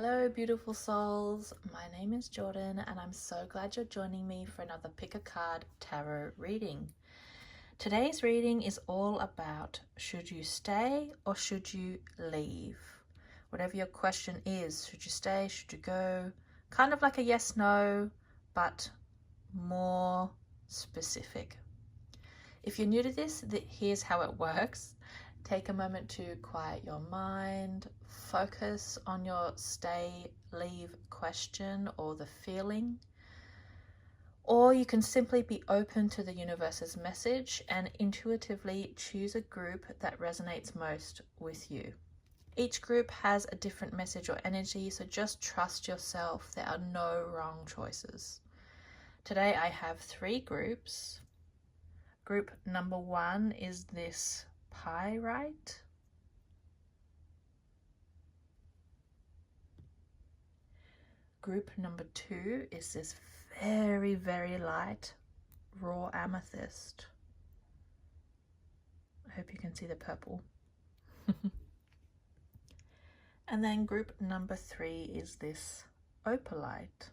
Hello beautiful souls, my name is Jordan and I'm so glad you're joining me for another Pick a Card Tarot reading. Today's reading is all about should you stay or should you leave? Whatever your question is, should you stay, should you go? Kind of like a yes, no, but more specific. If you're new to this, here's how it works. Take a moment to quiet your mind, focus on your stay, leave question or the feeling. Or you can simply be open to the universe's message and intuitively choose a group that resonates most with you. Each group has a different message or energy, so just trust yourself. There are no wrong choices. Today I have 3 groups. Group number 1 is this pyrite. Group number 2 is this very, very light raw amethyst. I hope you can see the purple. And then group number 3 is this opalite.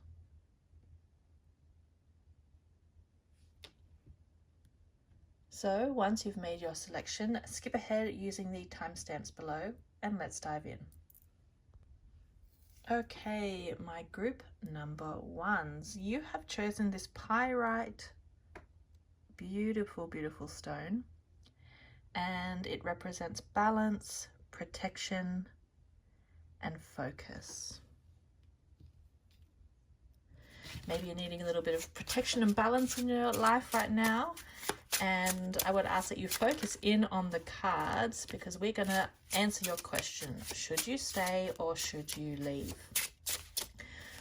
So once you've made your selection, skip ahead using the timestamps below and let's dive in. Okay, my group number 1s, you have chosen this pyrite, beautiful, beautiful stone, and it represents balance, protection, and focus. Maybe you're needing a little bit of protection and balance in your life right now. And I would ask that you focus in on the cards because we're going to answer your question. Should you stay or should you leave?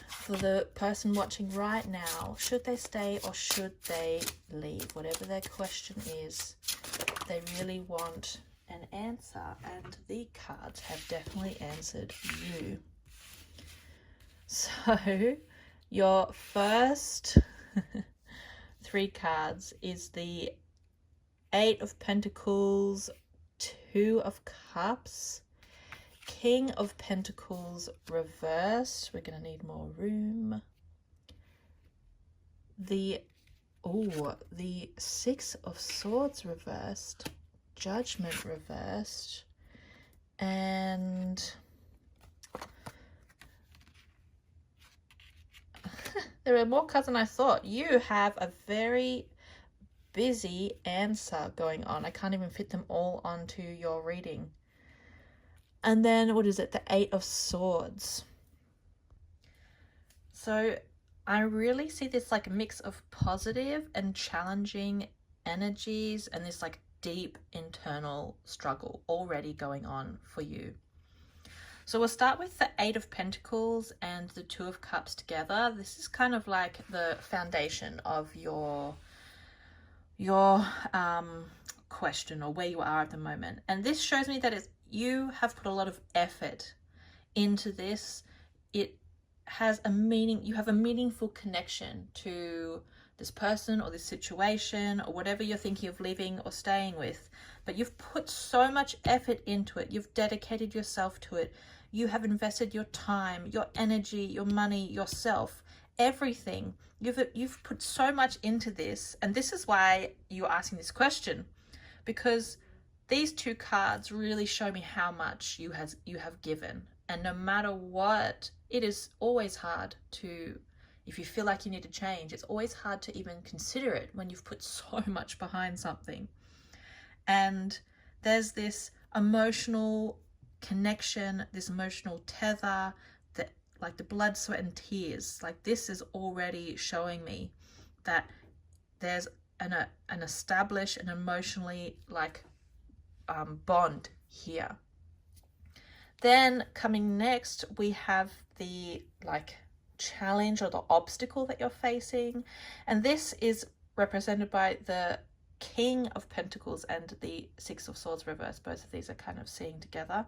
For the person watching right now, should they stay or should they leave? Whatever their question is, they really want an answer, and the cards have definitely answered you. So your first 3 cards is the 8 of Pentacles, 2 of Cups, King of Pentacles reversed. We're going to need more room. The 6 of Swords reversed, Judgment reversed, and there are more cards than I thought. You have a very busy answer going on. I can't even fit them all onto your reading. And then what is it? The 8 of Swords. So I really see this like mix of positive and challenging energies and this like deep internal struggle already going on for you. So we'll start with the 8 of Pentacles and the 2 of Cups together. This is kind of like the foundation of your question or where you are at the moment. And this shows me that you have put a lot of effort into this. It has a meaning. You have a meaningful connection to this person or this situation or whatever you're thinking of leaving or staying with. But you've put so much effort into it. You've dedicated yourself to it. You have invested your time, your energy, your money, yourself, everything. You've put so much into this, and this is why you're asking this question, because these 2 cards really show me how much you have given. And no matter what, it is always hard to, if you feel like you need to change, it's always hard to even consider it when you've put so much behind something. And there's this emotional connection, this emotional tether, that like the blood, sweat and tears. Like this is already showing me that there's an established and emotionally like bond here. Then coming next, we have the like challenge or the obstacle that you're facing, and this is represented by the King of Pentacles and the 6 of Swords reversed. Both of these are kind of seeing together.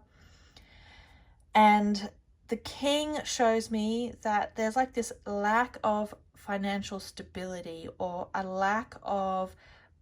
And the King shows me that there's like this lack of financial stability or a lack of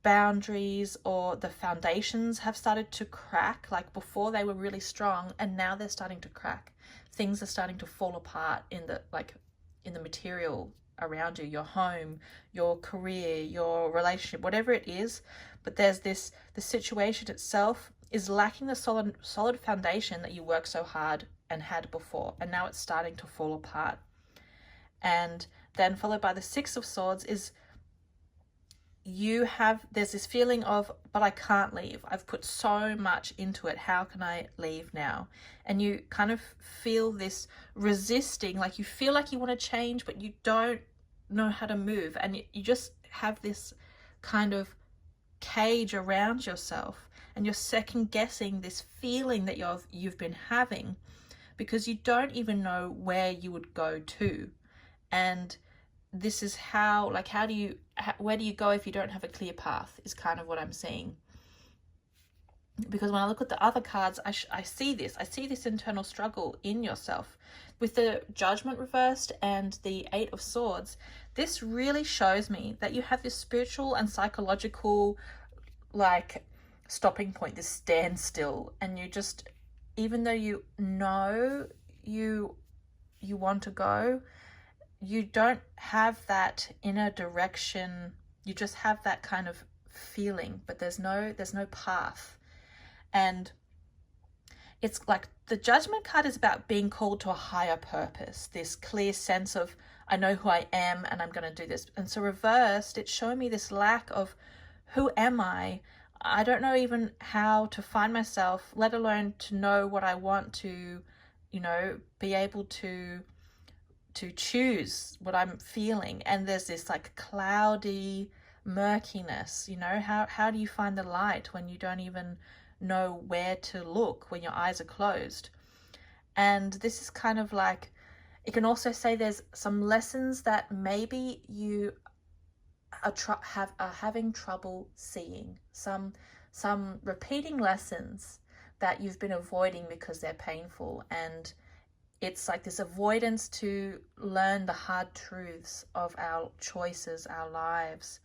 boundaries or the foundations have started to crack. Like before they were really strong and now they're starting to crack. Things are starting to fall apart in the material around you, your home, your career, your relationship, whatever it is. But there's the situation itself is lacking the solid foundation that you worked so hard and had before, and now it's starting to fall apart. And then followed by the Six of Swords is there's this feeling of, but I can't leave. I've put so much into it. How can I leave now? And you kind of feel this resisting, like you feel like you want to change, but you don't know how to move. And you just have this kind of cage around yourself, and you're second guessing this feeling that you've been having because you don't even know where you would go to. And this is where do you go if you don't have a clear path, is kind of what I'm seeing. Because when I look at the other cards, I see this internal struggle in yourself. With the Judgment reversed and the Eight of Swords, this really shows me that you have this spiritual and psychological stopping point, this standstill, and you just, even though you know you want to go, you don't have that inner direction. You just have that kind of feeling, but there's no path. And it's like the Judgment card is about being called to a higher purpose, this clear sense of, I know who I am and I'm going to do this. And so reversed, it's showing me this lack of, who am I? I don't know even how to find myself, let alone to know what I want to, be able to choose what I'm feeling. And there's this cloudy murkiness, how do you find the light when you don't even know where to look, when your eyes are closed? And this is kind of it can also say there's some lessons that maybe you are having trouble seeing, some repeating lessons that you've been avoiding because they're painful. And it's like this avoidance to learn the hard truths of our choices, our lives.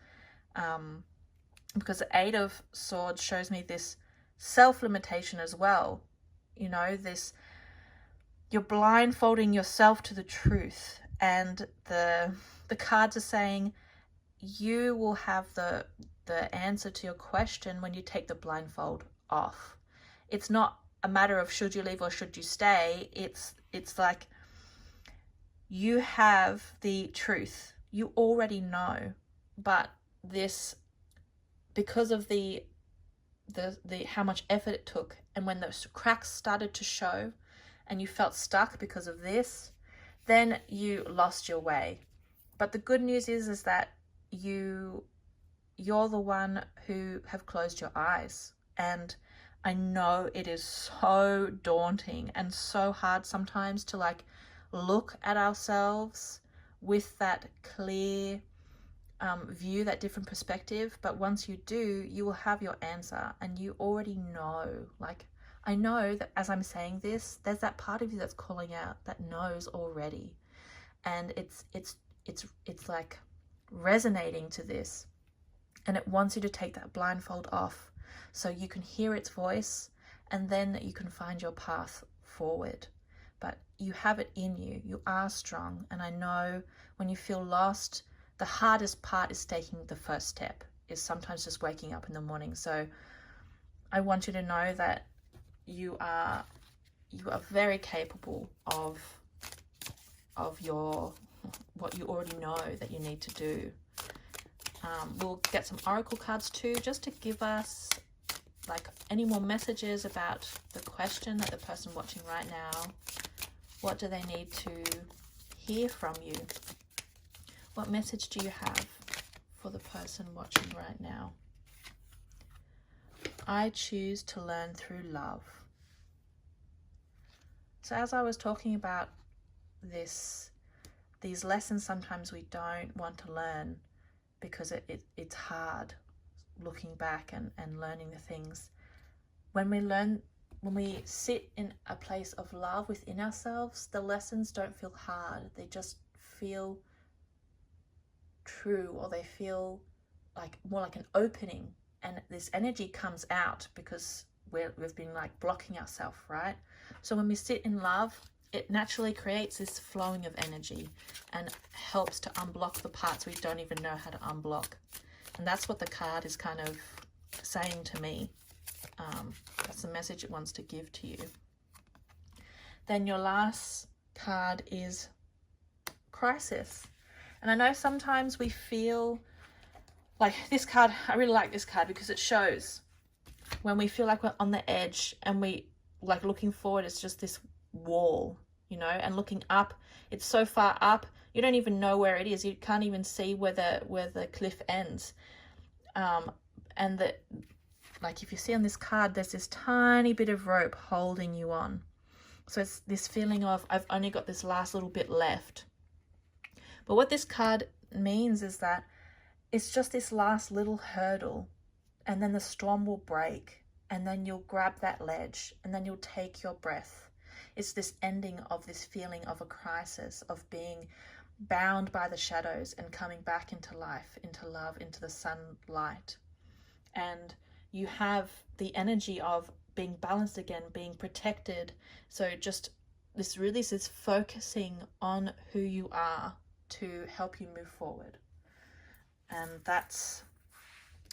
Because the Eight of Swords shows me this self-limitation as well. This, you're blindfolding yourself to the truth. And the cards are saying you will have the answer to your question when you take the blindfold off. It's not a matter of should you leave or should you stay. It's like you have the truth. You already know, but this, because of the how much effort it took, and when those cracks started to show and you felt stuck because of this, then you lost your way. But the good news is that you're the one who have closed your eyes. And I know it is so daunting and so hard sometimes to look at ourselves with that clear view, that different perspective. But once you do, you will have your answer, and you already know. I know that as I'm saying this, there's that part of you that's calling out, that knows already, and it's resonating to this, and it wants you to take that blindfold off so you can hear its voice, and then you can find your path forward. But you have it in you. You are strong. And I know when you feel lost, the hardest part is taking the first step, is sometimes just waking up in the morning. So I want you to know that you are very capable of what you already know that you need to do. We'll get some oracle cards too, just to give us any more messages about the question that the person watching right now, what do they need to hear from you? What message do you have for the person watching right now? I choose to learn through love. So as I was talking about these lessons, sometimes we don't want to learn because it's hard looking back and learning the things. When we sit in a place of love within ourselves, the lessons don't feel hard. They just feel true, or they feel like more like an opening, and this energy comes out because we've been like blocking ourselves, right? So when we sit in love, it naturally creates this flowing of energy and helps to unblock the parts we don't even know how to unblock. And that's what the card is kind of saying to me. That's the message it wants to give to you. Then your last card is crisis. And I know sometimes we feel like this card, I really like this card because it shows when we feel like we're on the edge and we like looking forward, it's just this wall, you know, and looking up, it's so far up, you don't even know where it is. You can't even see where the cliff ends. And the, like if you see on this card, there's this tiny bit of rope holding you on. So it's this feeling of, I've only got this last little bit left. But what this card means is that it's just this last little hurdle, and then the storm will break, and then you'll grab that ledge, and then you'll take your breath. It's this ending of this feeling of a crisis, of being bound by the shadows and coming back into life, into love, into the sunlight. And you have the energy of being balanced again, being protected. So just this really is focusing on who you are to help you move forward. And that's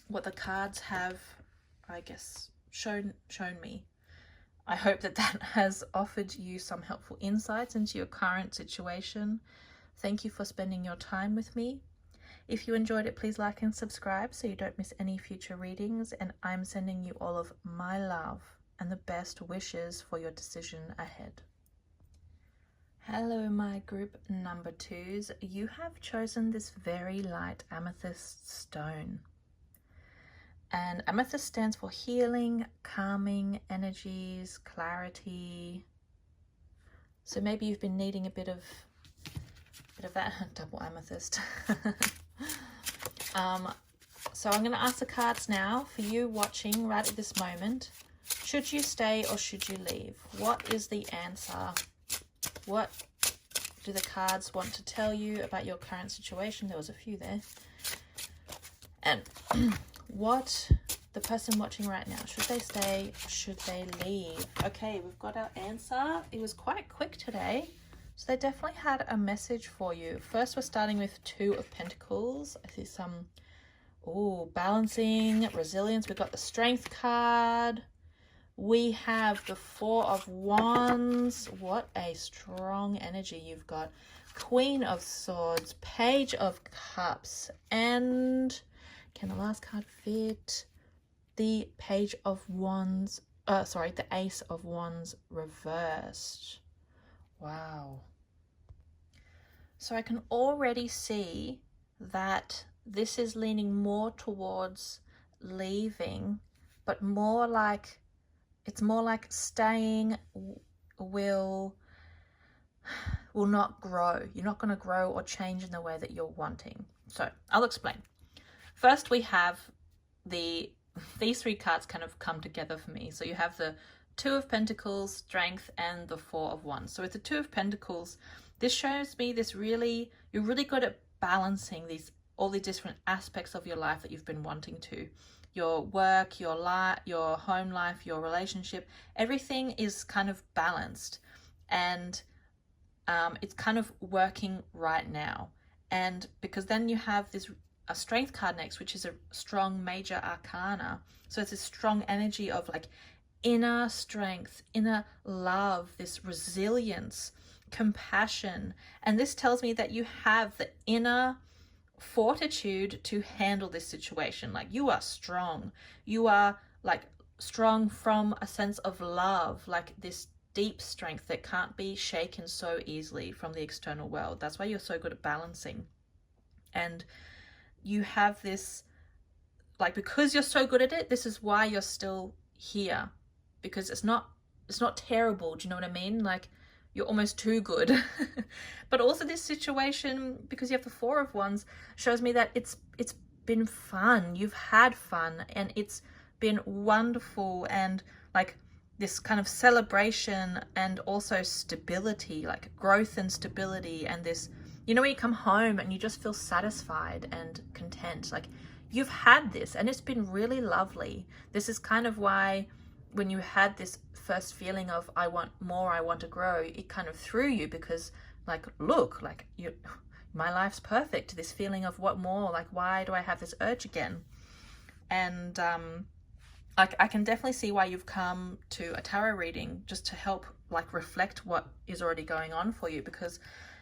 what the cards have, I guess, shown me. I hope that has offered you some helpful insights into your current situation. Thank you for spending your time with me. If you enjoyed it, please like and subscribe so you don't miss any future readings. And I'm sending you all of my love and the best wishes for your decision ahead. Hello, my group number 2s. You have chosen this very light amethyst stone. And amethyst stands for healing, calming energies, clarity. So maybe you've been needing a bit of that double amethyst. So I'm going to ask the cards now for you watching right at this moment. Should you stay or should you leave? What is the answer? What do the cards want to tell you about your current situation? There was a few there. And what the person watching right now, should they stay or should they leave? Okay, we've got our answer. It was quite quick today. So they definitely had a message for you. First, we're starting with 2 of Pentacles. I see some, balancing, resilience. We've got the Strength card. We have the 4 of Wands. What a strong energy you've got. Queen of Swords, Page of Cups, and can the last card fit? The Page of Wands, the Ace of Wands reversed. Wow. So I can already see that this is leaning more towards leaving, but more like, it's more like staying will not grow. You're not going to grow or change in the way that you're wanting. So I'll explain. First, we have these 3 cards kind of come together for me. So you have the 2 of Pentacles, Strength, and the 4 of Wands. So with the 2 of Pentacles, this shows me you're really good at balancing all the different aspects of your life that you've been wanting to. Your work, your life, your home life, your relationship, everything is kind of balanced, and it's kind of working right now. And because then you have a Strength card next, which is a strong major arcana. So it's a strong energy of like inner strength, inner love, this resilience, compassion. And this tells me that you have the inner fortitude to handle this situation. Like you are strong. You are like strong from a sense of love, like this deep strength that can't be shaken so easily from the external world. That's why you're so good at balancing. And you have this, like, because you're so good at it, this is why you're still here, because it's not terrible. Do you know what I mean? Like, you're almost too good. But also this situation, because you have the 4 of Wands, shows me that it's been fun. You've had fun and it's been wonderful, and like this kind of celebration and also stability, like growth and stability, and this, you know, when you come home and you just feel satisfied and content, like you've had this and it's been really lovely. This is kind of why when you had this first feeling of I want more, I want to grow, it kind of threw you, because like, look, like my life's perfect. This feeling of what more, like why do I have this urge again? And I can definitely see why you've come to a tarot reading, just to help like reflect what is already going on for you. Because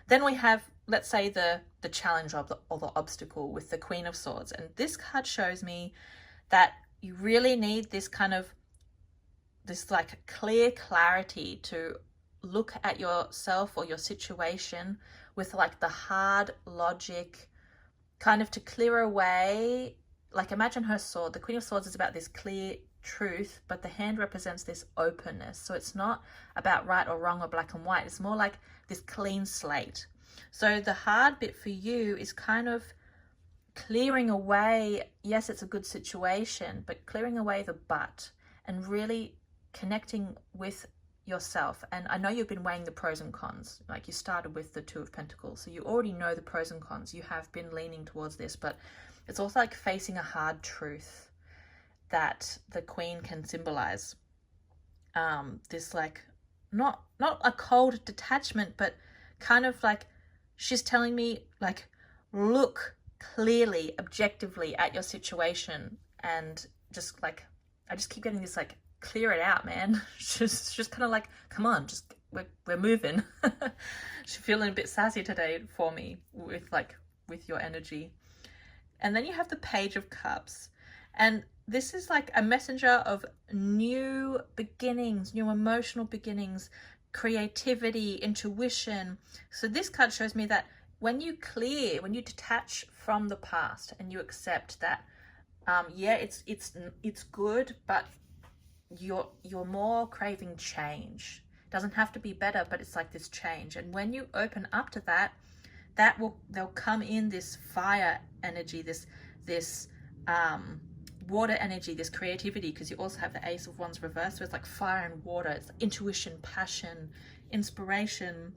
then we have, let's say, the challenge or the obstacle with the Queen of Swords. And this card shows me that you really need this kind of, this like clear clarity to look at yourself or your situation with like the hard logic, kind of to clear away. Like imagine her sword. The Queen of Swords is about this clear truth, but the hand represents this openness. So it's not about right or wrong or black and white. It's more like this clean slate. So the hard bit for you is kind of clearing away, yes, it's a good situation, but clearing away the but and really connecting with yourself. And I know you've been weighing the pros and cons. Like you started with the Two of Pentacles, so you already know the pros and cons. You have been leaning towards this, but it's also like facing a hard truth that the Queen can symbolize. This like not a cold detachment, but kind of like she's telling me like, look clearly, objectively at your situation, and just like, I just keep getting this like, clear it out, man. Just kind of like, come on, just we're moving. She's feeling a bit sassy today for me with your energy. And then you have the Page of Cups, and this is like a messenger of new beginnings, new emotional beginnings, creativity, intuition. So this card shows me that when you detach from the past and you accept that, yeah, it's good, but you're more craving change. It doesn't have to be better, but it's like this change. And when you open up to that, there'll come in this fire energy, this water energy, this creativity, because you also have the Ace of Wands reversed, so it's like fire and water. It's intuition, passion, inspiration,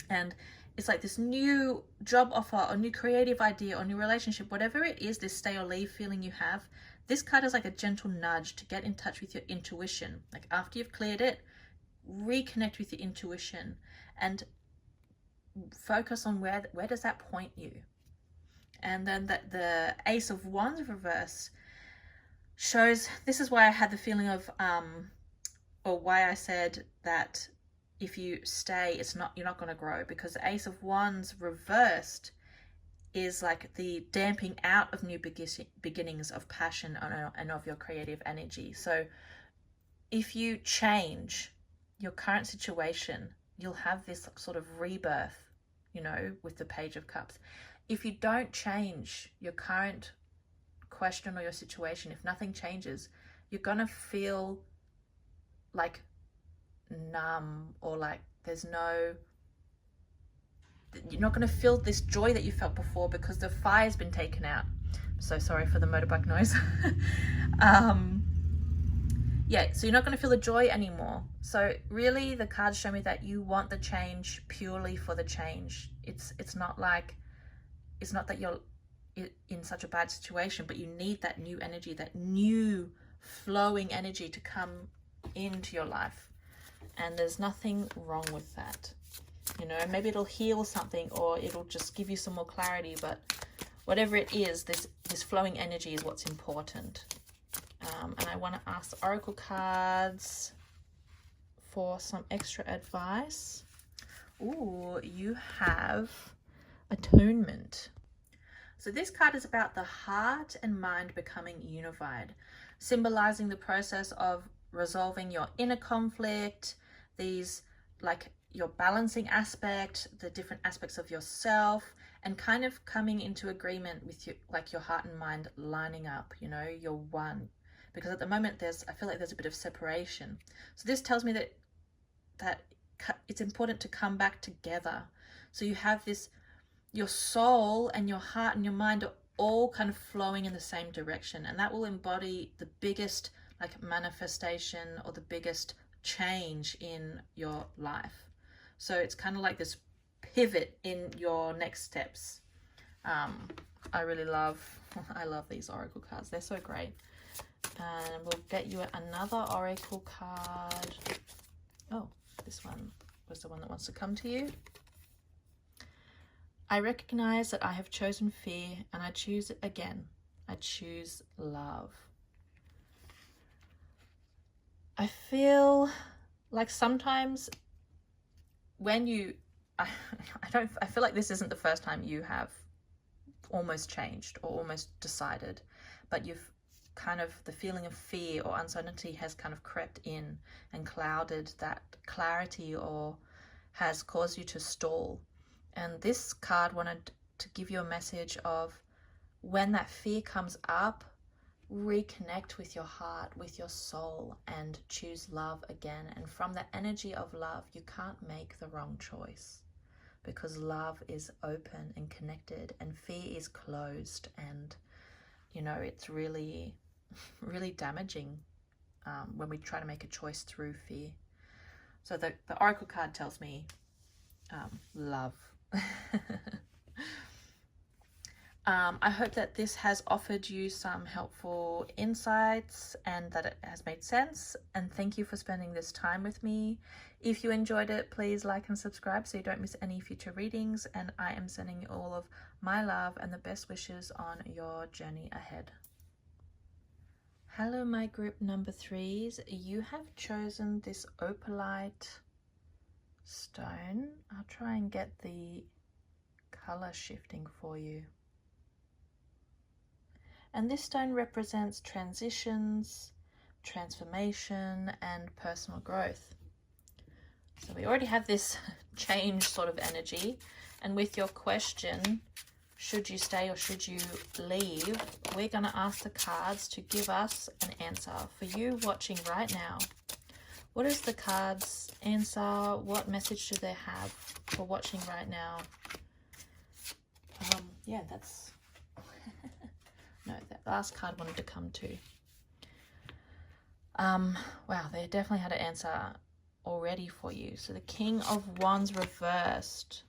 and it's like this new job offer or new creative idea or new relationship, whatever it is, this stay or leave feeling you have. This card is like a gentle nudge to get in touch with your intuition. Like after you've cleared it, reconnect with your intuition and focus on where does that point you. And then the Ace of Wands reverse shows, this is why I had the feeling of or why I said that if you stay, you're not going to grow, because the Ace of Wands reversed is like the damping out of new beginnings of passion and of your creative energy. So if you change your current situation, you'll have this sort of rebirth, with the Page of Cups. If you don't change your current question or your situation, if nothing changes, you're gonna feel like numb, or like you're not going to feel this joy that you felt before, because the fire's been taken out. I'm so sorry for the motorbike noise. Yeah, so you're not going to feel the joy anymore. So really the cards show me that you want the change purely for the change. It's not that you're in such a bad situation, but you need that new energy, that new flowing energy to come into your life. And there's nothing wrong with that. Maybe it'll heal something, or it'll just give you some more clarity, but whatever it is, this flowing energy is what's important. And I want to ask the Oracle cards for some extra advice. Ooh, you have Attunement. So this card is about the heart and mind becoming unified, symbolizing the process of resolving your inner conflict, these like your balancing aspect, the different aspects of yourself, and kind of coming into agreement with your heart and mind lining up, you're one. Because at the moment I feel like there's a bit of separation. So this tells me that it's important to come back together. So you have this, your soul and your heart and your mind are all kind of flowing in the same direction, and that will embody the biggest like manifestation or the biggest change in your life. So it's kind of like this pivot in your next steps. I really love I love these oracle cards. They're so great. And we'll get you another oracle card. Oh, this one was the one that wants to come to you. I recognize that I have chosen fear and I choose it again. I choose love. I feel like sometimes when you, I feel like this isn't the first time you have almost changed or almost decided, but you've kind of, the feeling of fear or uncertainty has kind of crept in and clouded that clarity or has caused you to stall. And this card wanted to give you a message of when that fear comes up, reconnect with your heart, with your soul, and choose love again. And from that energy of love, you can't make the wrong choice, because love is open and connected and fear is closed. And, you know, it's really, really damaging when we try to make a choice through fear. So the oracle card tells me love. I hope that this has offered you some helpful insights and that it has made sense. And thank you for spending this time with me. If you enjoyed it, please like and subscribe so you don't miss any future readings. And I am sending you all of my love and the best wishes on your journey ahead. Hello, my group number 3s. You have chosen this opalite stone. I'll try and get the color shifting for you. And this stone represents transitions, transformation, and personal growth. So we already have this change sort of energy. And with your question, should you stay or should you leave, we're going to ask the cards to give us an answer. For you watching right now, what is the cards' answer? What message do they have for watching right now? Yeah, that's... No, that last card wanted to come too. Wow, they definitely had an answer already for you. So the King of Wands reversed,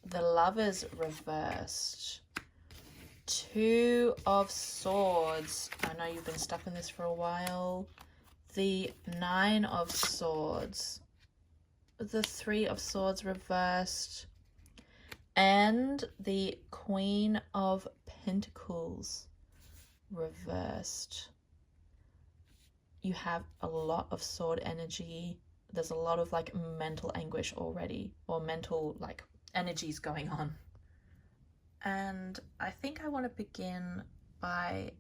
the Lovers reversed, 2 of Swords. I know you've been stuck in this for a while. The 9 of Swords, the 3 of Swords reversed, and the Queen of Pentacles reversed. You have a lot of sword energy. There's a lot of like mental anguish already, or mental like energies going on. And I think I want to begin by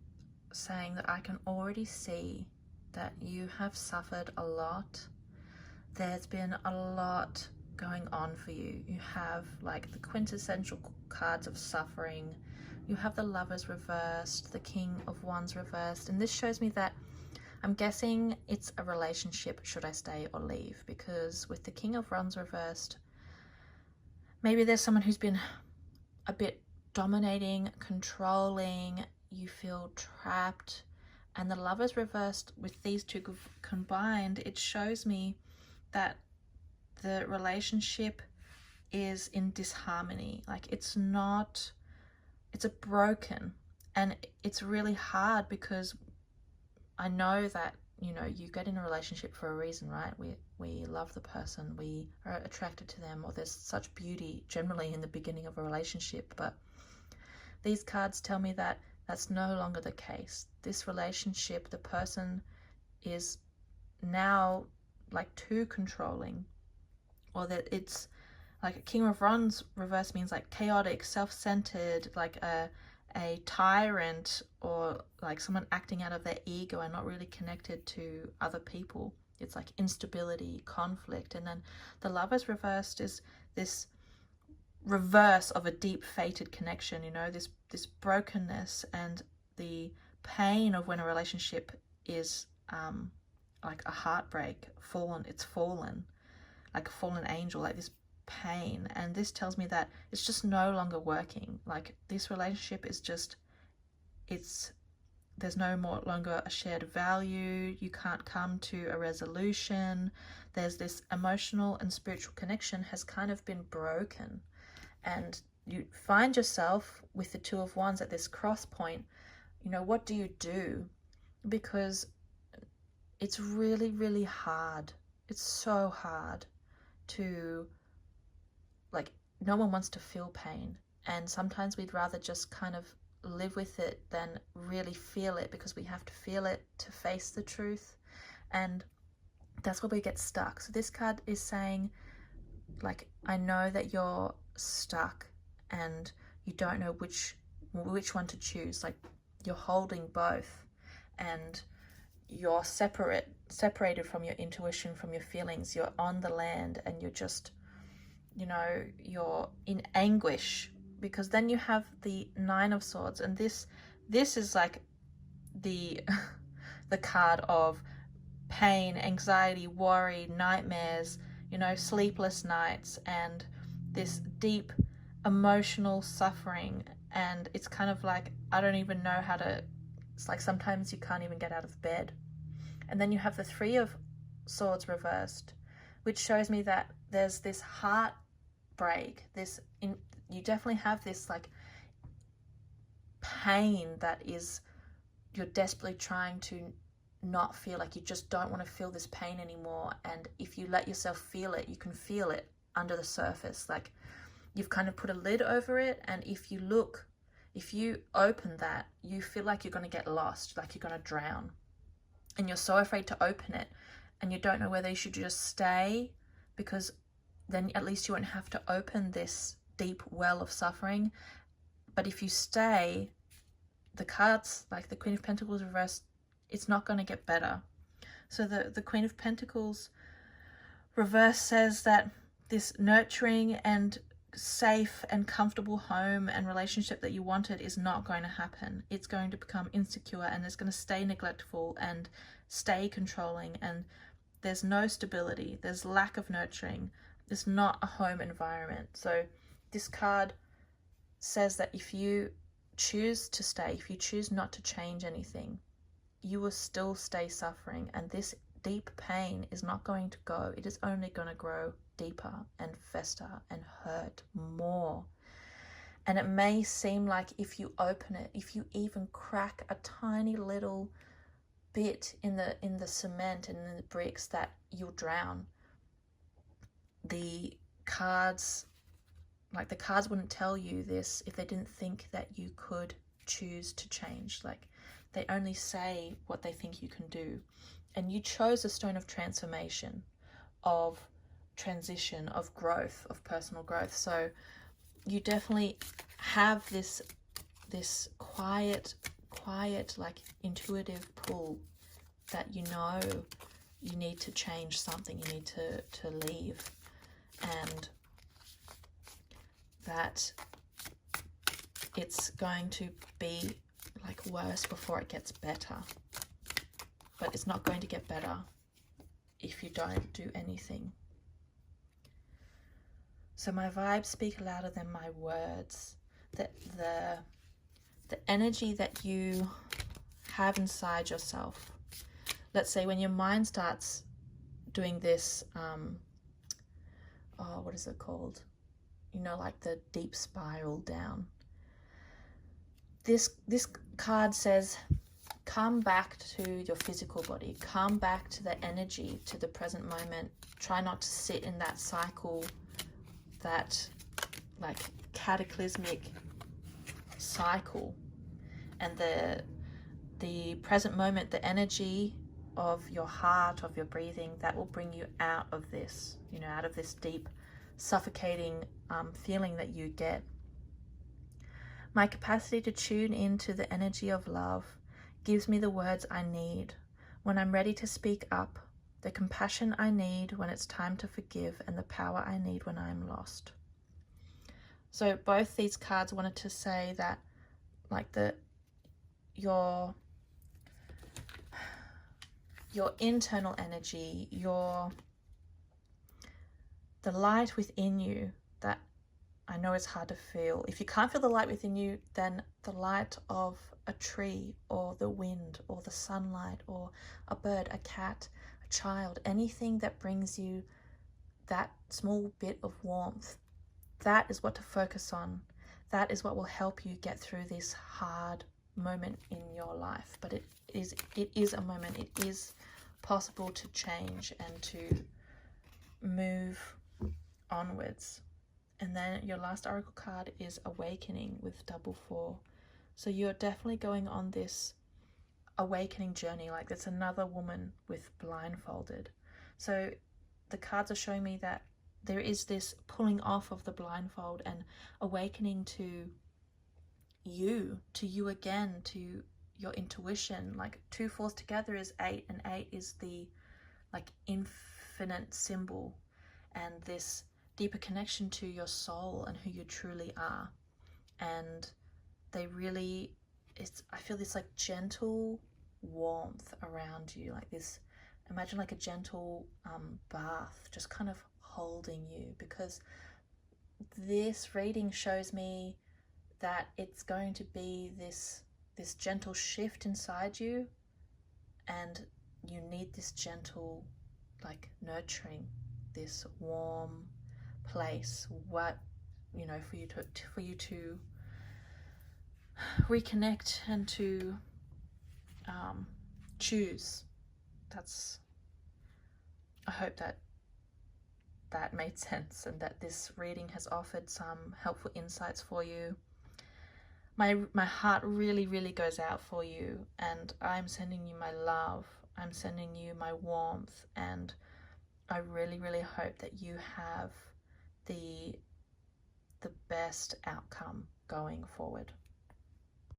saying that I can already see that you have suffered a lot. There's been a lot going on for you. You have like the quintessential cards of suffering. You have the Lovers reversed, the King of Wands reversed, and this shows me that I'm guessing it's a relationship, should I stay or leave, because with the King of Wands reversed, maybe there's someone who's been a bit dominating, controlling, you feel trapped, and the Lovers reversed with these two combined, it shows me that the relationship is in disharmony. Like it's not... It's a broken, and it's really hard because I know that, you know, you get in a relationship for a reason, right? We love the person, we are attracted to them, or there's such beauty generally in the beginning of a relationship. But these cards tell me that that's no longer the case. This relationship, the person is now like too controlling, or that it's like a King of Wands reverse means like chaotic, self-centered, like a tyrant, or like someone acting out of their ego and not really connected to other people. It's like instability, conflict. And then the Lovers reversed is this reverse of a deep fated connection, you know, this brokenness and the pain of when a relationship is like a heartbreak, it's fallen, like a fallen angel, like this pain. And this tells me that it's just no longer working. Like this relationship is just, there's no more longer a shared value. You can't come to a resolution. There's this emotional and spiritual connection has kind of been broken, and you find yourself with the 2 of Wands at this cross point You know, what do you do? Because it's really, really hard. It's so hard to, like, no one wants to feel pain. And sometimes we'd rather just kind of live with it than really feel it, because we have to feel it to face the truth. And that's where we get stuck. So this card is saying, like, I know that you're stuck and you don't know which one to choose. Like, you're holding both, and you're separated from your intuition, from your feelings. You're on the land and you're just, you know, you're in anguish. Because then you have the Nine of Swords, and this is like the the card of pain, anxiety, worry, nightmares, you know, sleepless nights, and this deep emotional suffering. And it's kind of like, I don't even know how to, it's like sometimes you can't even get out of bed. And then you have the Three of Swords reversed, which shows me that there's this heartbreak, you definitely have this like pain that is, you're desperately trying to not feel, like you just don't want to feel this pain anymore. And if you let yourself feel it, you can feel it under the surface. Like, you've kind of put a lid over it, and if you open that, you feel like you're going to get lost, like you're going to drown. And you're so afraid to open it, and you don't know whether you should just stay, because then at least you won't have to open this deep well of suffering. But if you stay, the cards, like the Queen of Pentacles reversed, it's not going to get better. So the Queen of Pentacles reverse says that this nurturing and safe and comfortable home and relationship that you wanted is not going to happen. It's going to become insecure, and it's going to stay neglectful and stay controlling, and there's no stability, there's lack of nurturing, there's not a home environment. So this card says that if you choose to stay, if you choose not to change anything, you will still stay suffering, and this deep pain is not going to go. It is only going to grow deeper and fester and hurt more. And it may seem like if you open it, if you even crack a tiny little bit in the cement and in the bricks, that you'll drown. The cards wouldn't tell you this if they didn't think that you could choose to change. Like, they only say what they think you can do. And you chose a stone of transformation, of transition, of growth, of personal growth. So you definitely have this quiet, like intuitive pull that you know you need to change something, you need to leave, and that it's going to be like worse before it gets better. But it's not going to get better if you don't do anything. So my vibes speak louder than my words. That the energy that you have inside yourself. Let's say when your mind starts doing this, what is it called? You know, like the deep spiral down. This card says, come back to your physical body, come back to the energy, to the present moment. Try not to sit in that cycle, that like cataclysmic cycle. And the present moment, the energy of your heart, of your breathing, that will bring you out of this, you know, out of this deep suffocating feeling that you get. My capacity to tune into the energy of love gives me the words I need when I'm ready to speak up, the compassion I need when it's time to forgive, and the power I need when I'm lost. So both these cards wanted to say that, like, your internal energy, the light within you, that I know it's hard to feel. If you can't feel the light within you, then the light of a tree, or the wind, or the sunlight, or a bird, a cat, a child, anything that brings you that small bit of warmth, that is what to focus on. That is what will help you get through this hard moment in your life, but it is a moment. It is possible to change and to move onwards. And then your last oracle card is Awakening with double 4. So you're definitely going on this awakening journey. Like, it's another woman with blindfolded. So the cards are showing me that there is this pulling off of the blindfold and awakening to you again, to your intuition. Like 2 4s together is 8, and 8 is the like infinite symbol and this deeper connection to your soul and who you truly are. And they really, I feel this like gentle warmth around you, like this, imagine like a gentle bath just kind of holding you, because this reading shows me that it's going to be this gentle shift inside you, and you need this gentle like nurturing, this warm place, what, you know, for you to reconnect and to choose. I hope that made sense, and that this reading has offered some helpful insights for you. My heart really, really goes out for you, and I'm sending you my love. I'm sending you my warmth, and I really, really hope that you have the best outcome going forward.